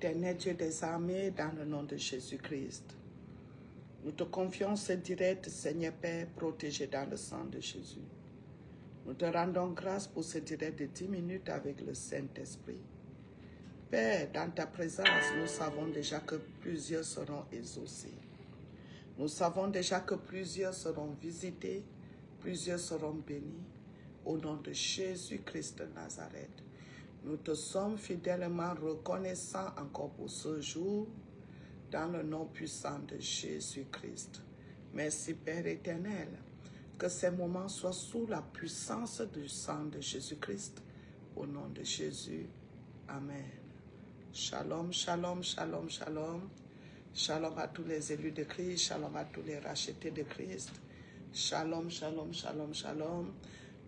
Éternel Dieu des armées, dans le nom de Jésus-Christ, nous te confions ce direct, Seigneur Père, protégé dans le sang de Jésus. Nous te rendons grâce pour ce direct de 10 minutes avec le Saint-Esprit. Père, dans ta présence, nous savons déjà que plusieurs seront exaucés. Nous savons déjà que plusieurs seront visités, plusieurs seront bénis. Au nom de Jésus-Christ de Nazareth, nous te sommes fidèlement reconnaissants encore pour ce jour, dans le nom puissant de Jésus-Christ. Merci Père éternel, que ces moments soient sous la puissance du sang de Jésus-Christ. Au nom de Jésus, Amen. Shalom, shalom, shalom, shalom. Shalom à tous les élus de Christ, shalom à tous les rachetés de Christ. Shalom, shalom, shalom, shalom.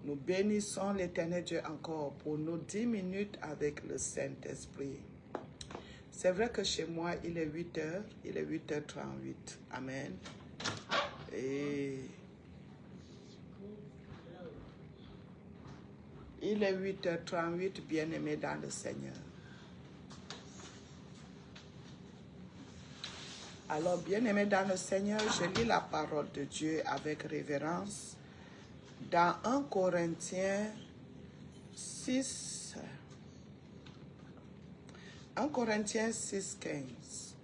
Nous bénissons l'Éternel Dieu encore pour nos 10 minutes avec le Saint-Esprit. C'est vrai que chez moi, il est 8h, il est 8h38. Amen. Et il est 8h38, bien-aimés dans le Seigneur. Alors, bien-aimés dans le Seigneur, je lis la parole de Dieu avec révérence dans 1 Corinthiens 6, 1 Corinthiens 6, 15.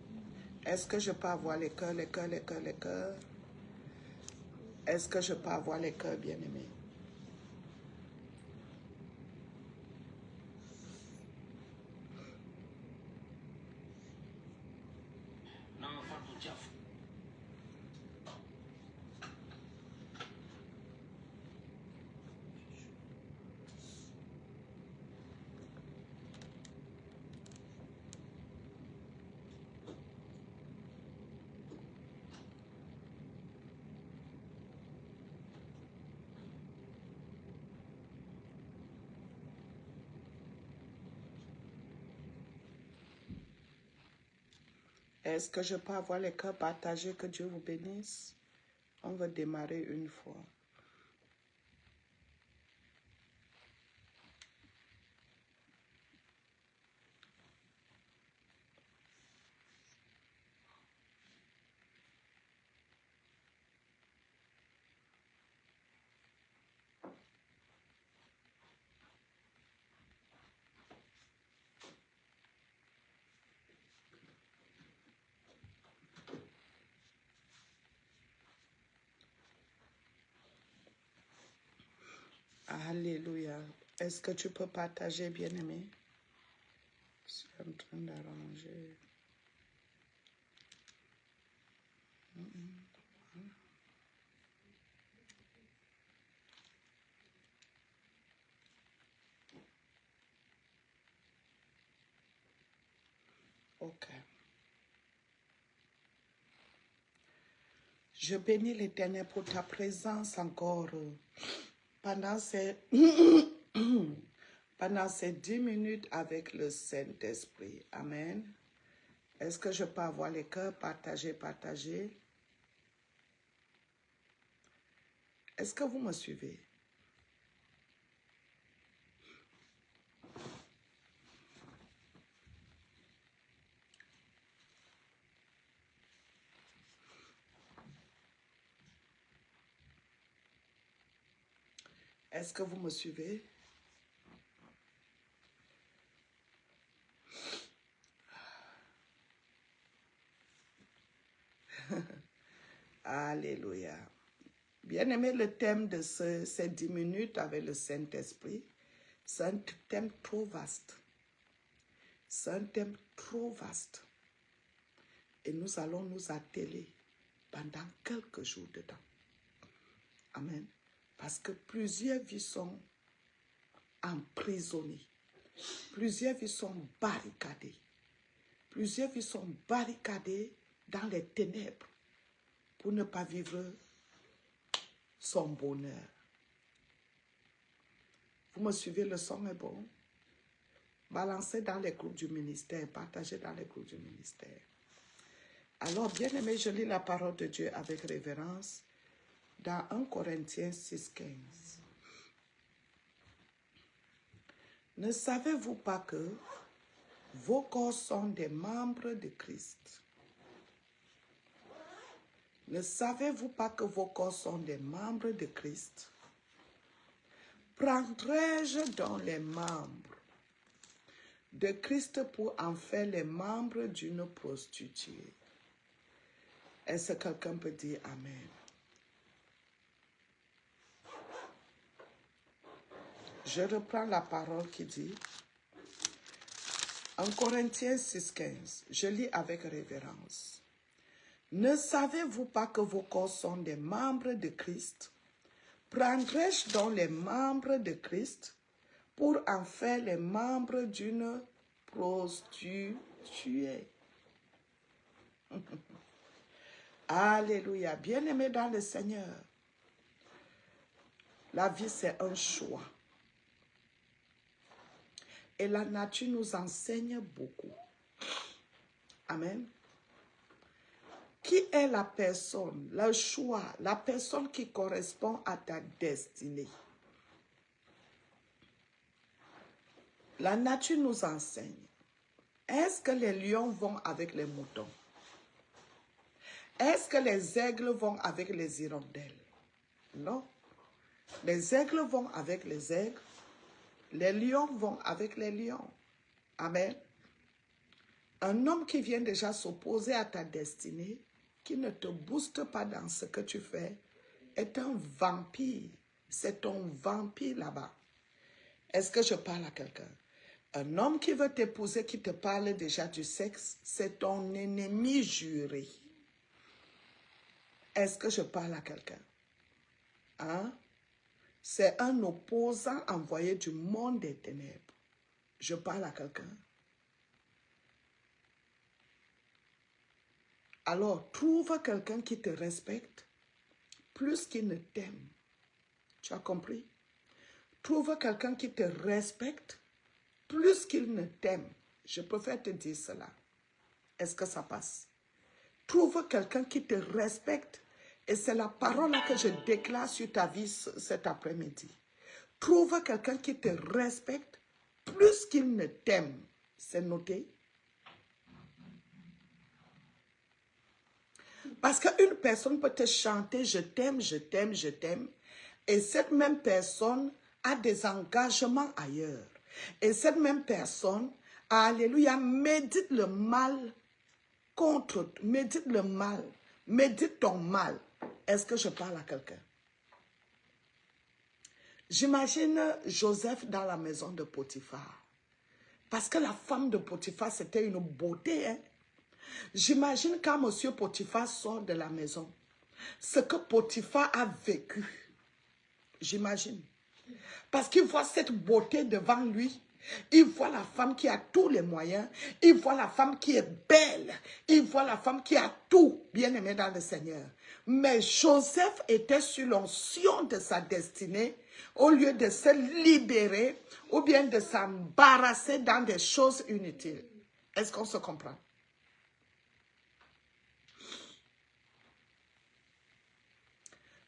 Est-ce que je peux avoir les cœurs, les cœurs, les cœurs, les cœurs? Est-ce que je peux avoir les cœurs, bien-aimés? Est-ce que je peux avoir les cœurs partagés? Que Dieu vous bénisse. On va démarrer une fois. Alléluia. Est-ce que tu peux partager, bien-aimé? Je suis en train d'arranger. OK. Je bénis l'Éternel pour ta présence encore pendant ces, pendant ces 10 minutes avec le Saint-Esprit. Amen. Est-ce que je peux avoir les cœurs partagés, partagés? Est-ce que vous me suivez? Est-ce que vous me suivez? Alléluia. Bien-aimé, le thème de ces 10 minutes avec le Saint-Esprit, c'est un thème trop vaste. C'est un thème trop vaste. Et nous allons nous atteler pendant quelques jours dedans. Amen. Parce que plusieurs vies sont emprisonnées. Plusieurs vies sont barricadées. Plusieurs vies sont barricadées dans les ténèbres pour ne pas vivre son bonheur. Vous me suivez, le son est bon? Balancez dans les groupes du ministère, partagez dans les groupes du ministère. Alors, bien aimé, je lis la parole de Dieu avec révérence dans 1 Corinthiens 6, 15. Ne savez-vous pas que Vos corps sont des membres de Christ. Ne savez-vous pas que vos corps sont des membres de Christ? Prendrai-je dans les membres de Christ pour en faire les membres d'une prostituée? Est-ce que quelqu'un peut dire Amen? Je reprends la parole qui dit, en Corinthiens 6,15, je lis avec révérence. Ne savez-vous pas que vos corps sont des membres de Christ? Prendrai-je donc les membres de Christ pour en faire les membres d'une prostituée? Alléluia. Bien-aimés dans le Seigneur, la vie c'est un choix. Et la nature nous enseigne beaucoup. Amen. Qui est la personne, le choix, la personne qui correspond à ta destinée? La nature nous enseigne. Est-ce que les lions vont avec les moutons? Est-ce que les aigles vont avec les hirondelles? Non. Les aigles vont avec les aigles. Les lions vont avec les lions. Amen. Un homme qui vient déjà s'opposer à ta destinée, qui ne te booste pas dans ce que tu fais, est un vampire. C'est ton vampire là-bas. Est-ce que je parle à quelqu'un? Un homme qui veut t'épouser, qui te parle déjà du sexe, c'est ton ennemi juré. Est-ce que je parle à quelqu'un? Hein? C'est un opposant envoyé du monde des ténèbres. Je parle à quelqu'un. Alors, trouve quelqu'un qui te respecte plus qu'il ne t'aime. Tu as compris? Trouve quelqu'un qui te respecte plus qu'il ne t'aime. Je préfère te dire cela. Est-ce que ça passe? Trouve quelqu'un qui te respecte. Et c'est la parole que je déclare sur ta vie cet après-midi. Trouve quelqu'un qui te respecte plus qu'il ne t'aime. C'est noté. Parce qu'une personne peut te chanter « je t'aime, je t'aime, je t'aime » et cette même personne a des engagements ailleurs. Et cette même personne, alléluia, médite le mal contre, médite le mal, médite ton mal. Est-ce que je parle à quelqu'un? J'imagine Joseph dans la maison de Potiphar. Parce que la femme de Potiphar, c'était une beauté. Hein? J'imagine quand M. Potiphar sort de la maison, ce que Potiphar a vécu. J'imagine. Parce qu'il voit cette beauté devant lui. Il voit la femme qui a tous les moyens. Il voit la femme qui est belle. Il voit la femme qui a tout, bien aimé dans le Seigneur. Mais Joseph était sur l'onction de sa destinée au lieu de se libérer ou bien de s'embarrasser dans des choses inutiles. Est-ce qu'on se comprend?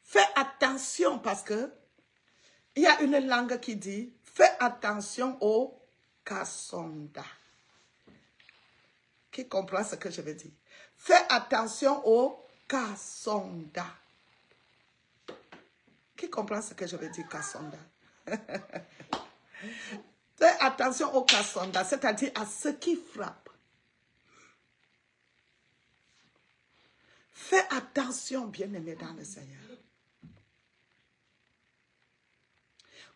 Fais attention parce que il y a une langue qui dit fais attention au kasonda. Qui comprend ce que je veux dire? Fais attention au kasonda. Qui comprend ce que je veux dire, kasonda? Fais attention au kasonda, c'est-à-dire à ce qui frappe. Fais attention, bien-aimé dans le Seigneur.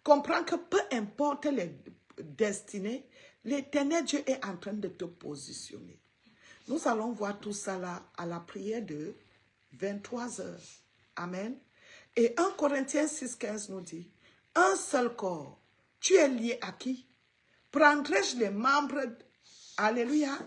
Comprends que peu importe les destinées, l'Éternel Dieu est en train de te positionner. Nous allons voir tout ça là à la prière de 23 heures. Amen. Et 1 Corinthiens 6,15 nous dit, un seul corps, tu es lié à qui? Prendrai-je les membres, alléluia,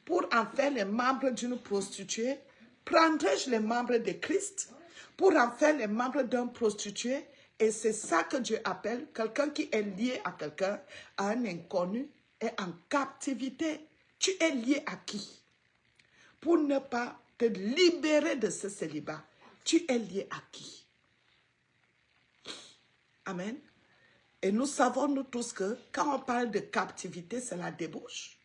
pour en faire les membres d'une prostituée? Prendrai-je les membres de Christ pour en faire les membres d'un prostitué? Et c'est ça que Dieu appelle quelqu'un qui est lié à quelqu'un, à un inconnu, et en captivité. Tu es lié à qui? Pour ne pas te libérer de ce célibat, tu es lié à qui? Amen. Et nous savons, nous tous, que quand on parle de captivité, c'est la débauche.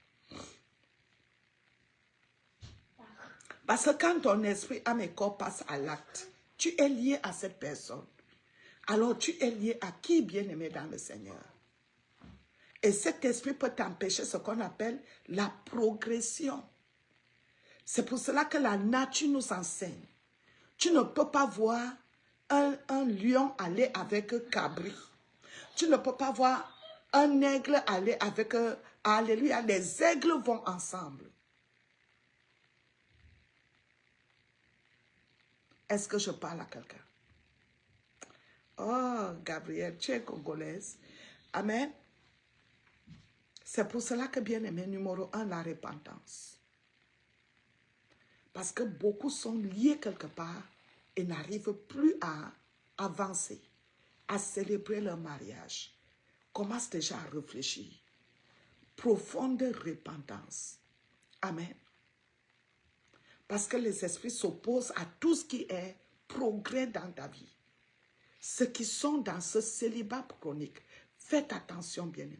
Parce que quand ton esprit, âme et corps passe à l'acte, tu es lié à cette personne. Alors tu es lié à qui, bien-aimé dans le Seigneur? Et cet esprit peut t'empêcher ce qu'on appelle la progression. C'est pour cela que la nature nous enseigne. Tu ne peux pas voir un lion aller avec cabri. Tu ne peux pas voir un aigle aller avec... alléluia, les aigles vont ensemble. Est-ce que je parle à quelqu'un? Oh, Gabriel, tu es congolaise. Amen. C'est pour cela que, bien-aimé, numéro 1, la repentance. Parce que beaucoup sont liés quelque part et n'arrivent plus à avancer, à célébrer leur mariage. Commence déjà à réfléchir. Profonde repentance. Amen. Parce que les esprits s'opposent à tout ce qui est progrès dans ta vie. Ceux qui sont dans ce célibat chronique, faites attention, bien-aimés.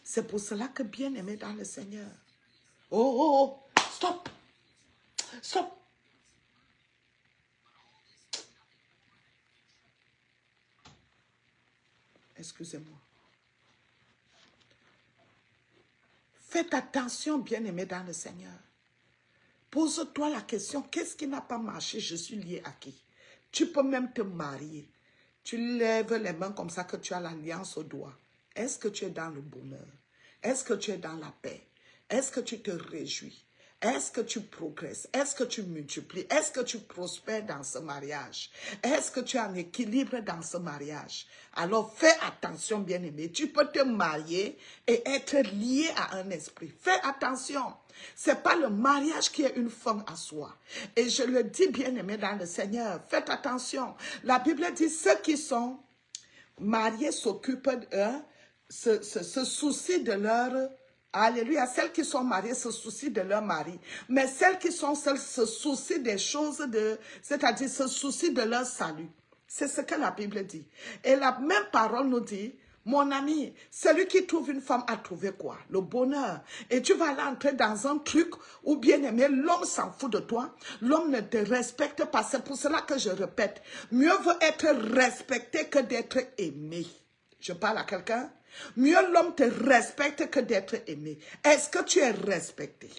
C'est pour cela que, bien-aimés dans le Seigneur, oh, stop, stop. Excusez-moi. Faites attention, bien-aimés dans le Seigneur. Pose-toi la question, qu'est-ce qui n'a pas marché? Je suis lié à qui? Tu peux même te marier. Tu lèves les mains comme ça que tu as l'alliance au doigt. Est-ce que tu es dans le bonheur? Est-ce que tu es dans la paix? Est-ce que tu te réjouis? Est-ce que tu progresses? Est-ce que tu multiplies? Est-ce que tu prospères dans ce mariage? Est-ce que tu as un équilibre dans ce mariage? Alors fais attention, bien-aimé. Tu peux te marier et être lié à un esprit. Fais attention. Ce n'est pas le mariage qui est une fin à soi. Et je le dis, bien-aimé dans le Seigneur, faites attention. La Bible dit, ceux qui sont mariés s'occupent se soucient de leur... Alléluia. Celles qui sont mariées se soucient de leur mari. Mais celles qui sont seules se soucient des choses c'est-à-dire se soucient de leur salut. C'est ce que la Bible dit. Et la même parole nous dit, mon ami, celui qui trouve une femme a trouvé quoi? Le bonheur. Et tu vas l'entrer dans un truc où, bien aimé, l'homme s'en fout de toi. L'homme ne te respecte pas. C'est pour cela que je répète, mieux vaut être respecté que d'être aimé. Je parle à quelqu'un? Mieux l'homme te respecte que d'être aimé. Est-ce que tu es respecté?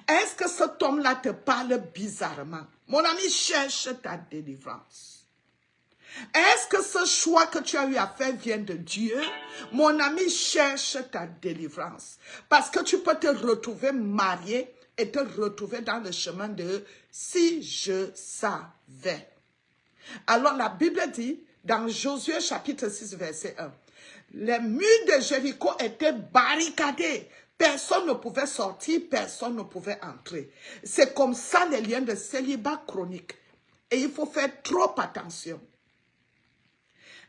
Est-ce que cet homme-là te parle bizarrement? Mon ami, cherche ta délivrance. Est-ce que ce choix que tu as eu à faire vient de Dieu? Mon ami, cherche ta délivrance. Parce que tu peux te retrouver marié et te retrouver dans le chemin de « si je savais ». Alors la Bible dit, dans Josué chapitre 6, verset 1, les murs de Jéricho étaient barricadés. Personne ne pouvait sortir, personne ne pouvait entrer. C'est comme ça les liens de célibat chronique. Et il faut faire trop attention.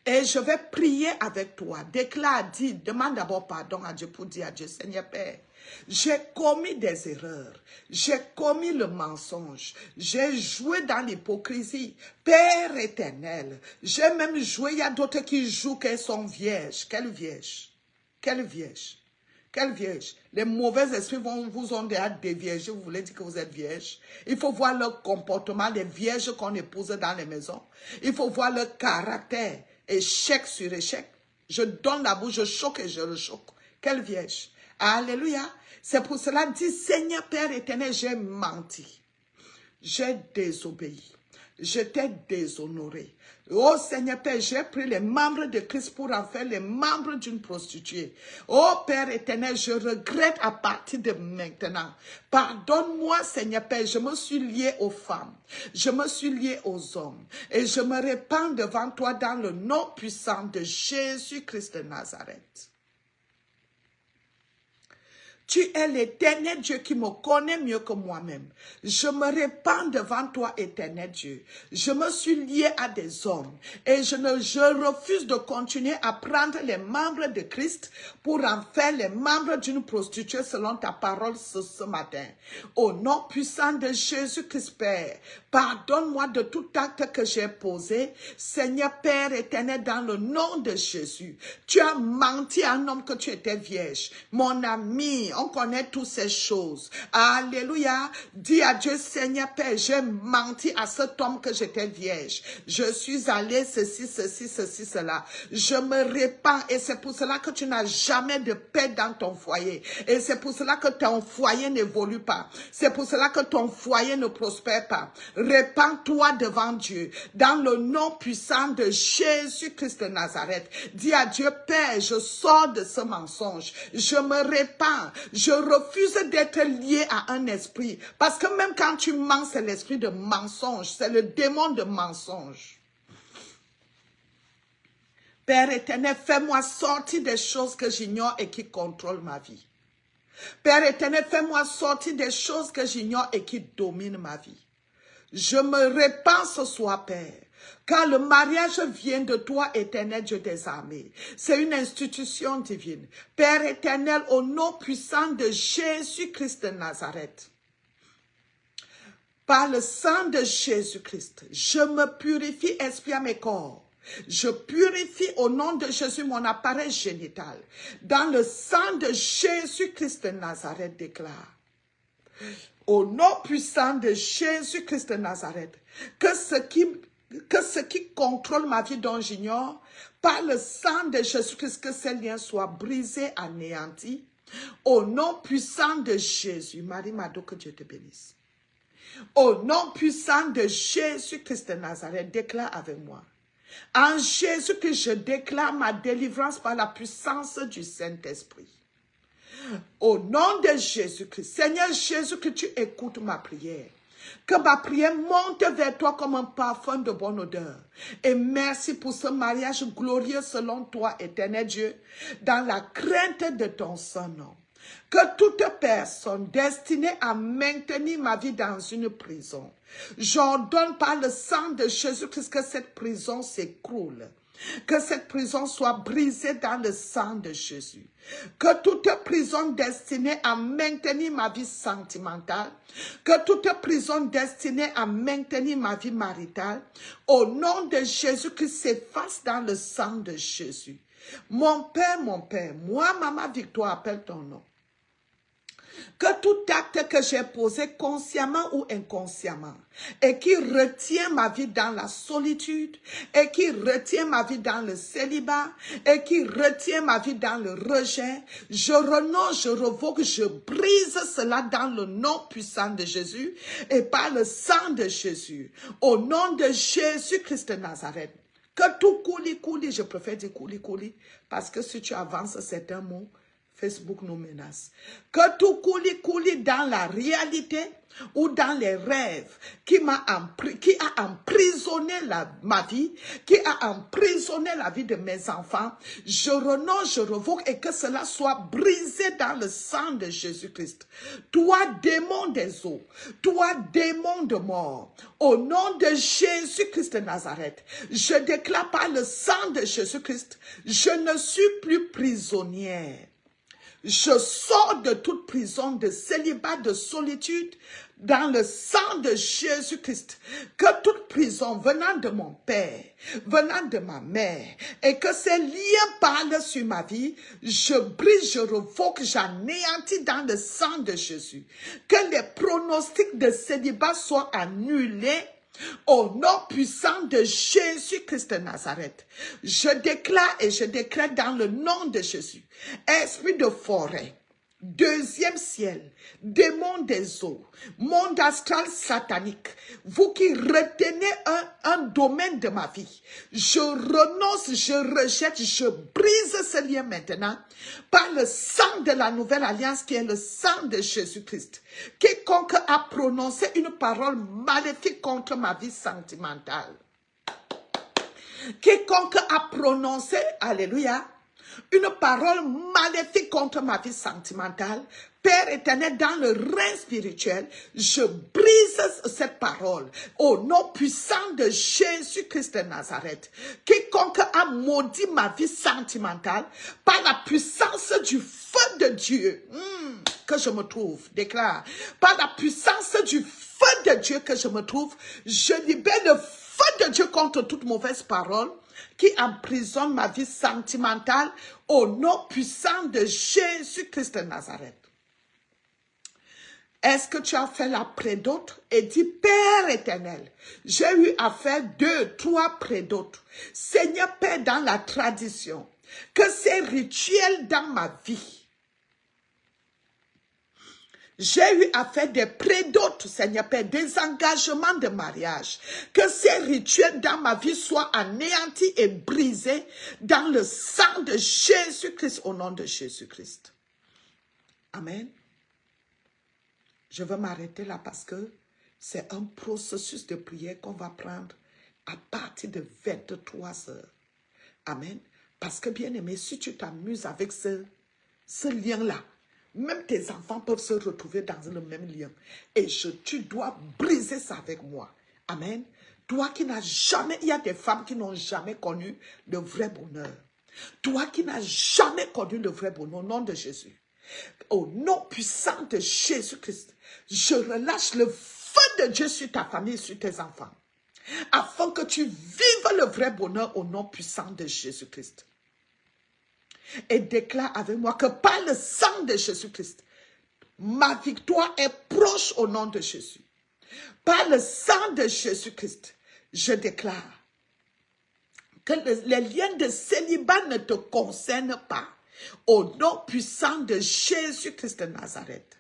Et je vais prier avec toi. Déclare, dis, demande d'abord pardon à Dieu pour dire à Dieu, Seigneur Père, j'ai commis des erreurs, j'ai commis le mensonge, j'ai joué dans l'hypocrisie. Père éternel, j'ai même joué, il y a d'autres qui jouent qu'elles sont vierges. Quelle vierge? Quelle vierge? Quelle vierge? Les mauvais esprits vous ont déjà déviergé, vous voulez dire que vous êtes vierge. Il faut voir leur comportement, les vierges qu'on épouse dans les maisons. Il faut voir leur caractère, échec sur échec. Je donne la bouche, je choque et je rechoque. Quelle vierge? Alléluia. C'est pour cela, dit Seigneur Père éternel, j'ai menti. J'ai désobéi. Je t'ai déshonoré. Oh Seigneur Père, j'ai pris les membres de Christ pour en faire les membres d'une prostituée. Oh Père éternel, je regrette à partir de maintenant. Pardonne-moi Seigneur Père, je me suis lié aux femmes. Je me suis lié aux hommes. Et je me répands devant toi dans le nom puissant de Jésus-Christ de Nazareth. Tu es l'éternel Dieu qui me connaît mieux que moi-même. Je me répands devant toi, éternel Dieu. Je me suis lié à des hommes et je refuse de continuer à prendre les membres de Christ pour en faire les membres d'une prostituée selon ta parole ce matin. Au nom puissant de Jésus-Christ, Père, pardonne-moi de tout acte que j'ai posé. Seigneur Père éternel, dans le nom de Jésus, tu as menti à un homme que tu étais vierge. Mon ami, On connaît toutes ces choses. Alléluia. Dis à Dieu, Seigneur Père, j'ai menti à cet homme que j'étais vierge. Je suis allée ceci, cela. Je me répands et c'est pour cela que tu n'as jamais de paix dans ton foyer. Et c'est pour cela que ton foyer n'évolue pas. C'est pour cela que ton foyer ne prospère pas. Répands-toi devant Dieu. Dans le nom puissant de Jésus-Christ de Nazareth. Dis à Dieu, Père, je sors de ce mensonge. Je me répands. Je refuse d'être lié à un esprit. Parce que même quand tu mens, c'est l'esprit de mensonge. C'est le démon de mensonge. Père éternel, fais-moi sortir des choses que j'ignore et qui contrôlent ma vie. Père éternel, fais-moi sortir des choses que j'ignore et qui dominent ma vie. Je me répands ce soir, Père. Car le mariage vient de toi, éternel Dieu des armées. C'est une institution divine. Père éternel, au nom puissant de Jésus-Christ de Nazareth, par le sang de Jésus-Christ, je me purifie, esprit à mes corps. Je purifie au nom de Jésus mon appareil génital. Dans le sang de Jésus-Christ de Nazareth, déclare. Au nom puissant de Jésus-Christ de Nazareth, que ce qui contrôle ma vie dont j'ignore, par le sang de Jésus-Christ, que ces liens soient brisés, anéantis. Au nom puissant de Jésus, Marie Mado, que Dieu te bénisse. Au nom puissant de Jésus-Christ de Nazareth, déclare avec moi. En Jésus que je déclare ma délivrance par la puissance du Saint-Esprit. Au nom de Jésus-Christ, Seigneur Jésus, que tu écoutes ma prière. Que ma prière monte vers toi comme un parfum de bonne odeur. Et merci pour ce mariage glorieux selon toi, éternel Dieu, dans la crainte de ton saint nom. Que toute personne destinée à maintenir ma vie dans une prison, j'ordonne par le sang de Jésus-Christ que cette prison s'écroule. Que cette prison soit brisée dans le sang de Jésus. Que toute prison destinée à maintenir ma vie sentimentale, que toute prison destinée à maintenir ma vie maritale, au nom de Jésus-Christ s'efface dans le sang de Jésus. Mon Père, moi, Maman Victoire, appelle ton nom. Que tout acte que j'ai posé consciemment ou inconsciemment et qui retient ma vie dans la solitude et qui retient ma vie dans le célibat et qui retient ma vie dans le rejet, je renonce, je revoque, je brise cela dans le nom puissant de Jésus et par le sang de Jésus. Au nom de Jésus-Christ de Nazareth. Que tout couli, je préfère dire couli, parce que si tu avances, c'est un mot. Facebook nous menace. Que tout couli dans la réalité ou dans les rêves qui a emprisonné ma vie, qui a emprisonné la vie de mes enfants, je renonce, je revoque et que cela soit brisé dans le sang de Jésus-Christ. Toi, démon des eaux, toi, démon de mort, au nom de Jésus-Christ de Nazareth, je déclare par le sang de Jésus-Christ, je ne suis plus prisonnière. Je sors de toute prison de célibat, de solitude, dans le sang de Jésus-Christ. Que toute prison venant de mon père, venant de ma mère, et que ces liens parlent sur ma vie, je brise, je revoque, j'anéantis dans le sang de Jésus. Que les pronostics de célibat soient annulés. Au nom puissant de Jésus-Christ de Nazareth, je déclare et je décrète dans le nom de Jésus, esprit de forêt, deuxième ciel, démon des eaux, monde astral satanique, vous qui retenez un domaine de ma vie, je renonce, je rejette, je brise ce lien maintenant par le sang de la nouvelle alliance qui est le sang de Jésus-Christ. Quiconque a prononcé une parole maléfique contre ma vie sentimentale, quiconque a prononcé, alléluia, une parole maléfique contre ma vie sentimentale, Père éternel, dans le règne spirituel, je brise cette parole au nom puissant de Jésus-Christ de Nazareth. Quiconque a maudit ma vie sentimentale par la puissance du feu de Dieu que je me trouve, déclare, par la puissance du feu de Dieu que je me trouve, je libère le feu de Dieu contre toute mauvaise parole qui emprisonne ma vie sentimentale au nom puissant de Jésus-Christ de Nazareth. Est-ce que tu as fait la prédote et dis, Père éternel, j'ai eu à faire 2, 3 prédotes. Seigneur Père, dans la tradition, que ces rituels dans ma vie, j'ai eu à faire des prédotes, Seigneur Père, des engagements de mariage. Que ces rituels dans ma vie soient anéantis et brisés dans le sang de Jésus-Christ, au nom de Jésus-Christ. Amen. Je veux m'arrêter là parce que c'est un processus de prière qu'on va prendre à partir de 23 heures. Amen. Parce que bien aimé, si tu t'amuses avec ce lien-là, même tes enfants peuvent se retrouver dans le même lien. Et tu dois briser ça avec moi. Amen. Toi qui n'as jamais, il y a des femmes qui n'ont jamais connu le vrai bonheur. Toi qui n'as jamais connu le vrai bonheur, au nom de Jésus. Au nom puissant de Jésus-Christ, je relâche le feu de Dieu sur ta famille, sur tes enfants. Afin que tu vives le vrai bonheur au nom puissant de Jésus-Christ. Et déclare avec moi que par le sang de Jésus-Christ, ma victoire est proche au nom de Jésus. Par le sang de Jésus-Christ, je déclare que les liens de célibat ne te concernent pas. Au nom puissant de Jésus-Christ de Nazareth.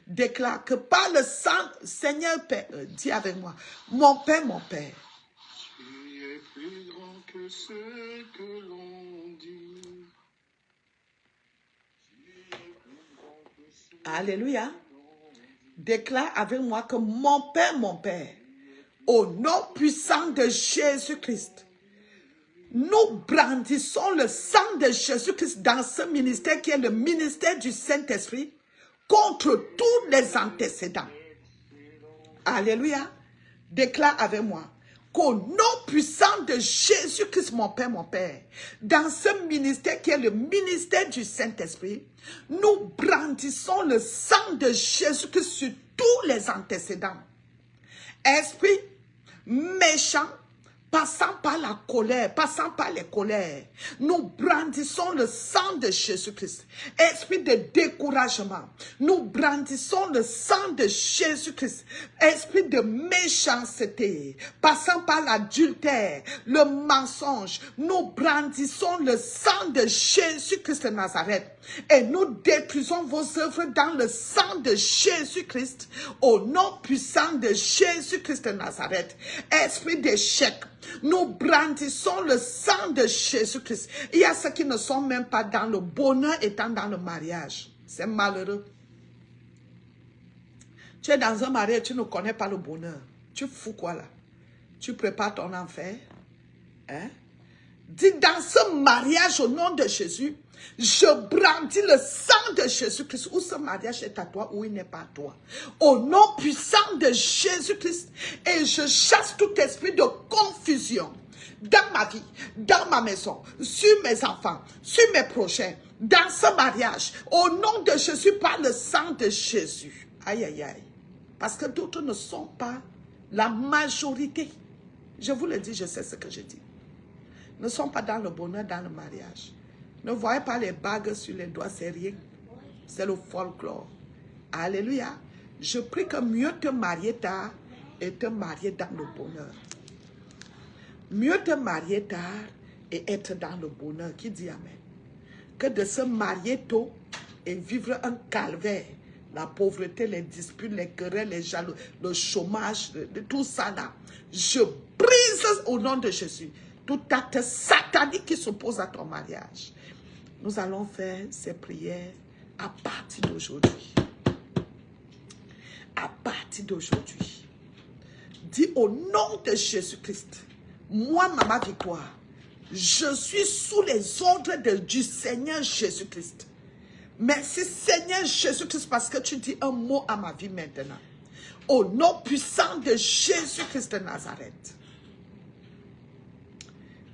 Déclare que par le sang, Seigneur Père, dis avec moi, mon Père, mon Père. Tu es plus grand que ce que l'on dit. Alléluia. Déclare avec moi que mon Père, au nom puissant de Jésus-Christ, nous brandissons le sang de Jésus-Christ dans ce ministère qui est le ministère du Saint-Esprit contre tous les antécédents. Alléluia. Déclare avec moi qu'au nom puissant de Jésus-Christ, mon Père, dans ce ministère qui est le ministère du Saint-Esprit, nous brandissons le sang de Jésus-Christ sur tous les antécédents. Esprit méchant, passant par la colère, passant par les colères, nous brandissons le sang de Jésus-Christ. Esprit de découragement, nous brandissons le sang de Jésus-Christ. Esprit de méchanceté, passant par l'adultère, le mensonge, nous brandissons le sang de Jésus-Christ de Nazareth. Et nous détruisons vos œuvres dans le sang de Jésus-Christ, au nom puissant de Jésus-Christ de Nazareth. Esprit d'échec, nous brandissons le sang de Jésus-Christ. Il y a ceux qui ne sont même pas dans le bonheur étant dans le mariage. C'est malheureux. Tu es dans un mariage, tu ne connais pas le bonheur. Tu fous quoi là? Tu prépares ton enfer? Hein? Dis dans ce mariage au nom de Jésus, je brandis le sang de Jésus-Christ. Où ce mariage est à toi, ou il n'est pas à toi. Au nom puissant de Jésus-Christ. Et je chasse tout esprit de confusion dans ma vie, dans ma maison, sur mes enfants, sur mes prochains, dans ce mariage. Au nom de Jésus, par le sang de Jésus. Aïe, aïe, aïe. Parce que d'autres ne sont pas la majorité. Je vous le dis, je sais ce que je dis. Ne sont pas dans le bonheur, dans le mariage. Ne voyez pas les bagues sur les doigts, c'est rien. C'est le folklore. Alléluia. Je prie que mieux te marier tard et te marier dans le bonheur. Mieux te marier tard et être dans le bonheur. Qui dit amen? Que de se marier tôt et vivre un calvaire. La pauvreté, les disputes, les querelles, les jaloux, le chômage, tout ça là. Je brise au nom de Jésus tout acte satanique qui s'oppose à ton mariage. Nous allons faire ces prières à partir d'aujourd'hui. À partir d'aujourd'hui. Dis au nom de Jésus-Christ, moi, Maman Victoire, je suis sous les ordres du Seigneur Jésus-Christ. Merci Seigneur Jésus-Christ parce que tu dis un mot à ma vie maintenant. Au nom puissant de Jésus-Christ de Nazareth.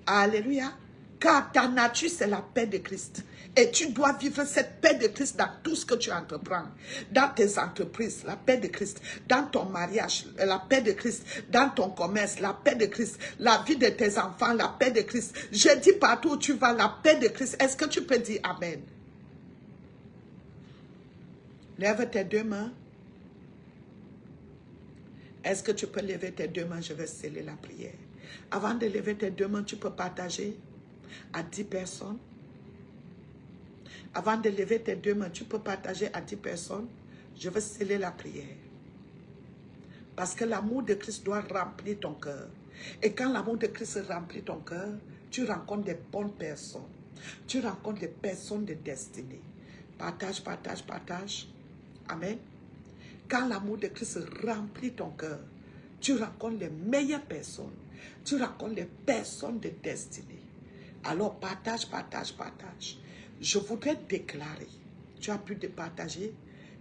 Alléluia. Car ta nature, c'est la paix de Christ. Et tu dois vivre cette paix de Christ dans tout ce que tu entreprends. Dans tes entreprises, la paix de Christ. Dans ton mariage, la paix de Christ. Dans ton commerce, la paix de Christ. La vie de tes enfants, la paix de Christ. Je dis partout où tu vas, la paix de Christ. Est-ce que tu peux dire Amen? Lève tes deux mains. Est-ce que tu peux lever tes deux mains? Je vais sceller la prière. Avant de lever tes deux mains, tu peux partager à 10 personnes. Avant de lever tes deux mains, tu peux partager à 10 personnes. Je vais sceller la prière. Parce que l'amour de Christ doit remplir ton cœur. Et quand l'amour de Christ remplit ton cœur, tu rencontres des bonnes personnes. Tu rencontres des personnes de destinée. Partage, partage, partage. Amen. Quand l'amour de Christ remplit ton cœur, tu rencontres les meilleures personnes. Tu rencontres les personnes de destinée. Alors partage, partage, partage. Je voudrais déclarer, tu as pu te partager,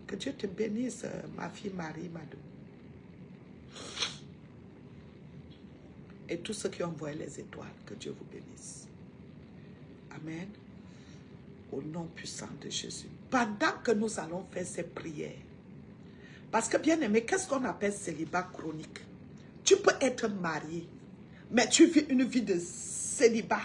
que Dieu te bénisse, ma fille Marie Madou. Et tous ceux qui ont envoyé les étoiles, que Dieu vous bénisse. Amen. Au nom puissant de Jésus. Pendant que nous allons faire ces prières, parce que bien aimé, qu'est-ce qu'on appelle célibat chronique? Tu peux être marié, mais tu vis une vie de célibat.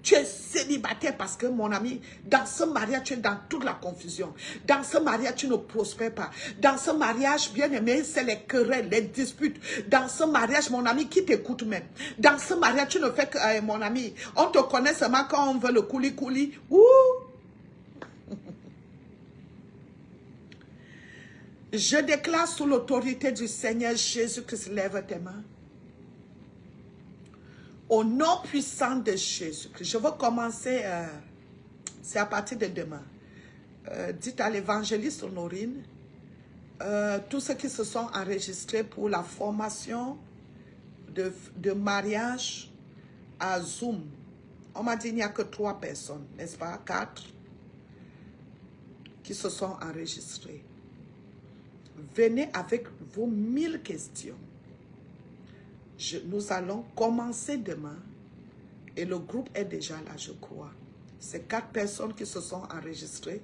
Tu es célibataire parce que, mon ami, dans ce mariage, tu es dans toute la confusion. Dans ce mariage, tu ne prospères pas. Dans ce mariage, bien aimé, c'est les querelles, les disputes. Dans ce mariage, mon ami, qui t'écoute même? Dans ce mariage, tu ne fais que, mon ami, on te connaît seulement quand on veut le couli-couli. Ouh! Je déclare sous l'autorité du Seigneur Jésus-Christ, lève tes mains. Au nom puissant de Jésus-Christ, je veux commencer, c'est à partir de demain. Dites à l'évangéliste Honorine, tous ceux qui se sont enregistrés pour la formation de mariage à Zoom. On m'a dit qu'il n'y a que 3 personnes, n'est-ce pas? 4 qui se sont enregistrés. Venez avec vos 1000 questions. Nous allons commencer demain et le groupe est déjà là, je crois. C'est 4 personnes qui se sont enregistrées.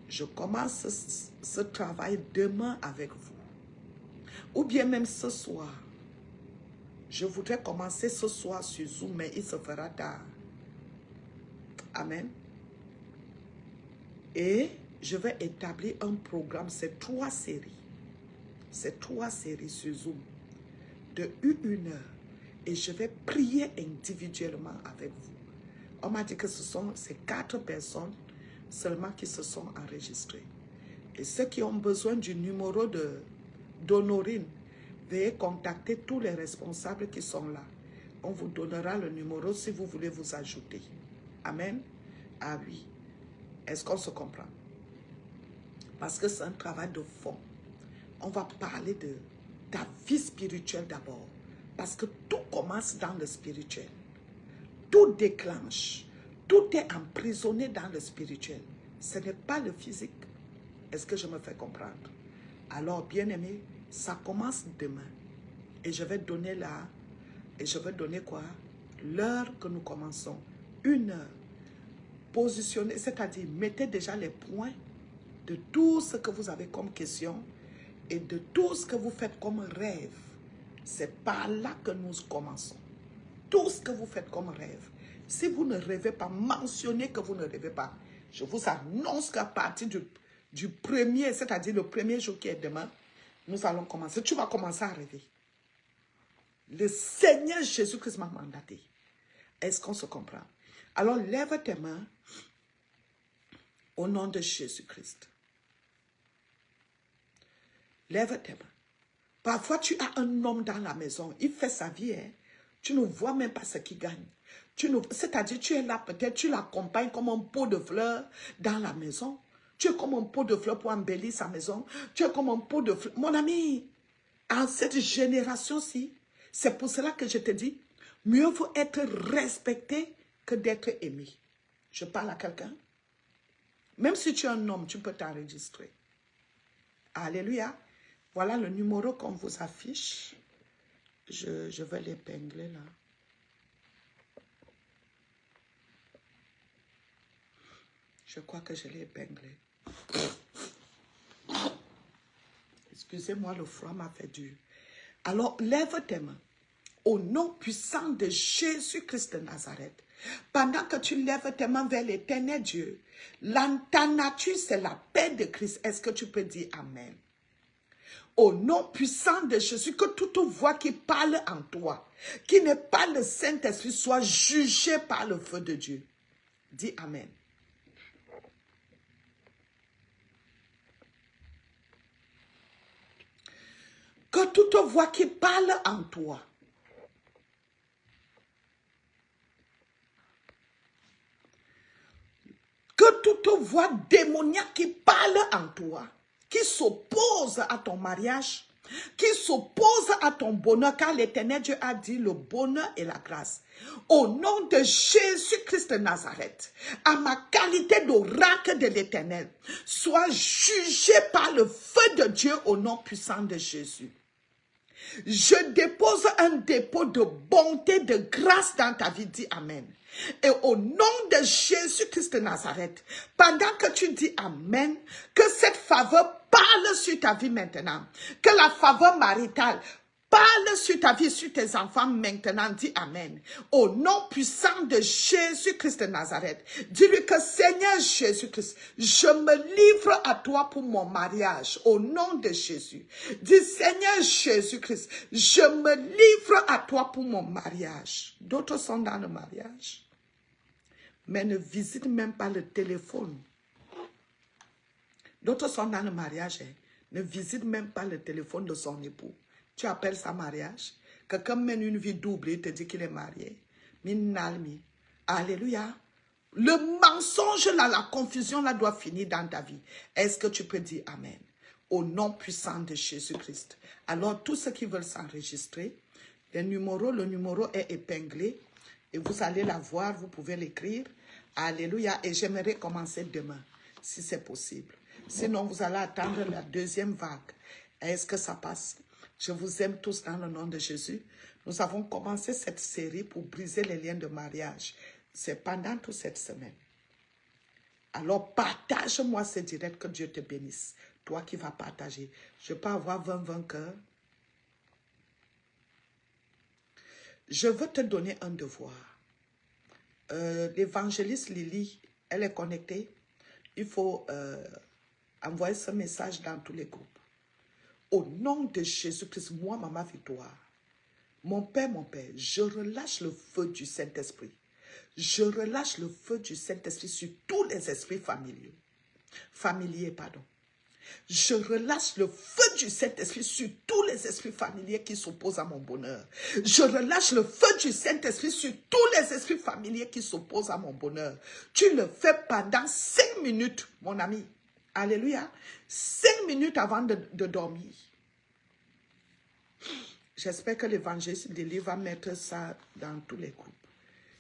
Je commence ce travail demain avec vous. Ou bien même ce soir. Je voudrais commencer ce soir sur Zoom, mais il se fera tard. Amen. Et je vais établir un programme, c'est 3 séries. C'est 3 séries sur Zoom. De 1 heure. Et je vais prier individuellement avec vous. On m'a dit que ce sont ces 4 personnes seulement qui se sont enregistrées. Et ceux qui ont besoin du numéro d'Honorine, veuillez contacter tous les responsables qui sont là. On vous donnera le numéro si vous voulez vous ajouter. Amen. Ah oui. Est-ce qu'on se comprend? Parce que c'est un travail de fond. On va parler de ta vie spirituelle d'abord. Parce que tout commence dans le spirituel. Tout déclenche. Tout est emprisonné dans le spirituel. Ce n'est pas le physique. Est-ce que je me fais comprendre? Alors, bien aimé, ça commence demain. Et je vais donner là. Et je vais donner quoi? L'heure que nous commençons. 1 heure. Positionnez, c'est-à-dire mettez déjà les points de tout ce que vous avez comme question et de tout ce que vous faites comme rêve. C'est par là que nous commençons. Tout ce que vous faites comme rêve. Si vous ne rêvez pas, mentionnez que vous ne rêvez pas. Je vous annonce qu'à partir du premier, c'est-à-dire le premier jour qui est demain, nous allons commencer. Tu vas commencer à rêver. Le Seigneur Jésus-Christ m'a mandaté. Est-ce qu'on se comprend? Alors lève tes mains au nom de Jésus-Christ. Lève tes mains. Parfois, tu as un homme dans la maison. Il fait sa vie. Hein? Tu ne vois même pas ce qu'il gagne. C'est-à-dire, tu es là, peut-être, tu l'accompagnes comme un pot de fleurs dans la maison. Tu es comme un pot de fleurs pour embellir sa maison. Tu es comme un pot de fleurs. Mon ami, en cette génération-ci, c'est pour cela que je te dis, mieux vaut être respecté que d'être aimé. Je parle à quelqu'un. Même si tu es un homme, tu peux t'enregistrer. Alléluia. Voilà le numéro qu'on vous affiche. Je vais l'épingler là. Je crois que je l'ai épinglé. Excusez-moi, le froid m'a fait dur. Alors, lève tes mains. Au nom puissant de Jésus-Christ de Nazareth, pendant que tu lèves tes mains vers l'éternel Dieu, ta nature, c'est la paix de Christ. Est-ce que tu peux dire Amen? Au nom puissant de Jésus, que toute voix qui parle en toi, qui n'est pas le Saint-Esprit, soit jugée par le feu de Dieu. Dis Amen. Que toute voix qui parle en toi, que toute voix démoniaque qui parle en toi, qui s'oppose à ton mariage, qui s'oppose à ton bonheur, car l'Éternel Dieu a dit le bonheur et la grâce. Au nom de Jésus-Christ de Nazareth, à ma qualité d'oracle de l'Éternel, sois jugé par le feu de Dieu au nom puissant de Jésus. Je dépose un dépôt de bonté, de grâce dans ta vie. Dis Amen. Et au nom de Jésus-Christ de Nazareth, pendant que tu dis Amen, que cette faveur parle sur ta vie maintenant. Que la faveur maritale parle sur ta vie, sur tes enfants maintenant. Dis Amen. Au nom puissant de Jésus-Christ de Nazareth, dis-lui que Seigneur Jésus-Christ, je me livre à toi pour mon mariage. Au nom de Jésus. Dis Seigneur Jésus-Christ, je me livre à toi pour mon mariage. D'autres sont dans le mariage, mais ne visitent même pas le téléphone. D'autres sont dans le mariage, ne visitent même pas le téléphone de son époux. Tu appelles ça mariage? Quelqu'un mène une vie double et te dit qu'il est marié. Minalmi. Alléluia. Le mensonge là, la confusion là doit finir dans ta vie. Est-ce que tu peux dire Amen? Au nom puissant de Jésus-Christ. Alors tous ceux qui veulent s'enregistrer, le numéro est épinglé et vous allez la voir, vous pouvez l'écrire. Alléluia. Et j'aimerais commencer demain, si c'est possible. Sinon, vous allez attendre la deuxième vague. Est-ce que ça passe? Je vous aime tous dans le nom de Jésus. Nous avons commencé cette série pour briser les liens de mariage. C'est pendant toute cette semaine. Alors, partage-moi ce direct, que Dieu te bénisse. Toi qui vas partager. Je peux avoir 20 vainqueurs. Je veux te donner un devoir. L'évangéliste Lily, elle est connectée. Il faut envoyer ce message dans tous les groupes. Au nom de Jésus-Christ, moi, Maman Victoire, mon Père, je relâche le feu du Saint-Esprit. Je relâche le feu du Saint-Esprit sur tous les esprits familiers. Je relâche le feu du Saint-Esprit sur tous les esprits familiers qui s'opposent à mon bonheur. Je relâche le feu du Saint-Esprit sur tous les esprits familiers qui s'opposent à mon bonheur. Tu le fais pendant 5 minutes, mon ami. Alléluia. 5 minutes avant de dormir. J'espère que l'évangéliste de Lily va mettre ça dans tous les groupes.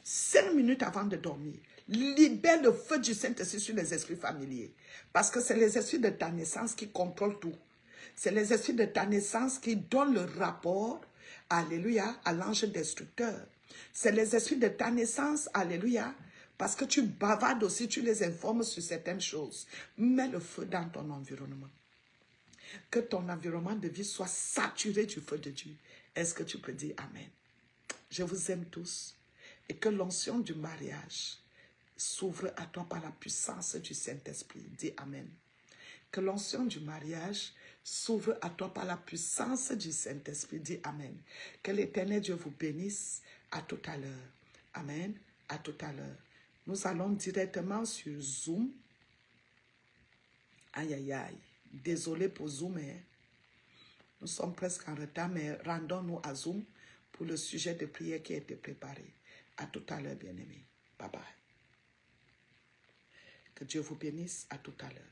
5 minutes avant de dormir. Libère le feu du Saint-Esprit sur les esprits familiers. Parce que c'est les esprits de ta naissance qui contrôlent tout. C'est les esprits de ta naissance qui donnent le rapport, alléluia, à l'ange destructeur. C'est les esprits de ta naissance, alléluia, parce que tu bavardes aussi, tu les informes sur certaines choses. Mets le feu dans ton environnement. Que ton environnement de vie soit saturé du feu de Dieu. Est-ce que tu peux dire Amen? Je vous aime tous. Et que l'onction du mariage s'ouvre à toi par la puissance du Saint-Esprit. Dis Amen. Que l'onction du mariage s'ouvre à toi par la puissance du Saint-Esprit. Dis Amen. Que l'Éternel Dieu vous bénisse. À tout à l'heure. Amen. À tout à l'heure. Nous allons directement sur Zoom. Aïe, aïe, aïe. Désolé pour Zoom. Nous sommes presque en retard, mais rendons-nous à Zoom pour le sujet de prière qui a été préparé. À tout à l'heure, bien-aimés. Bye bye. Que Dieu vous bénisse. À tout à l'heure.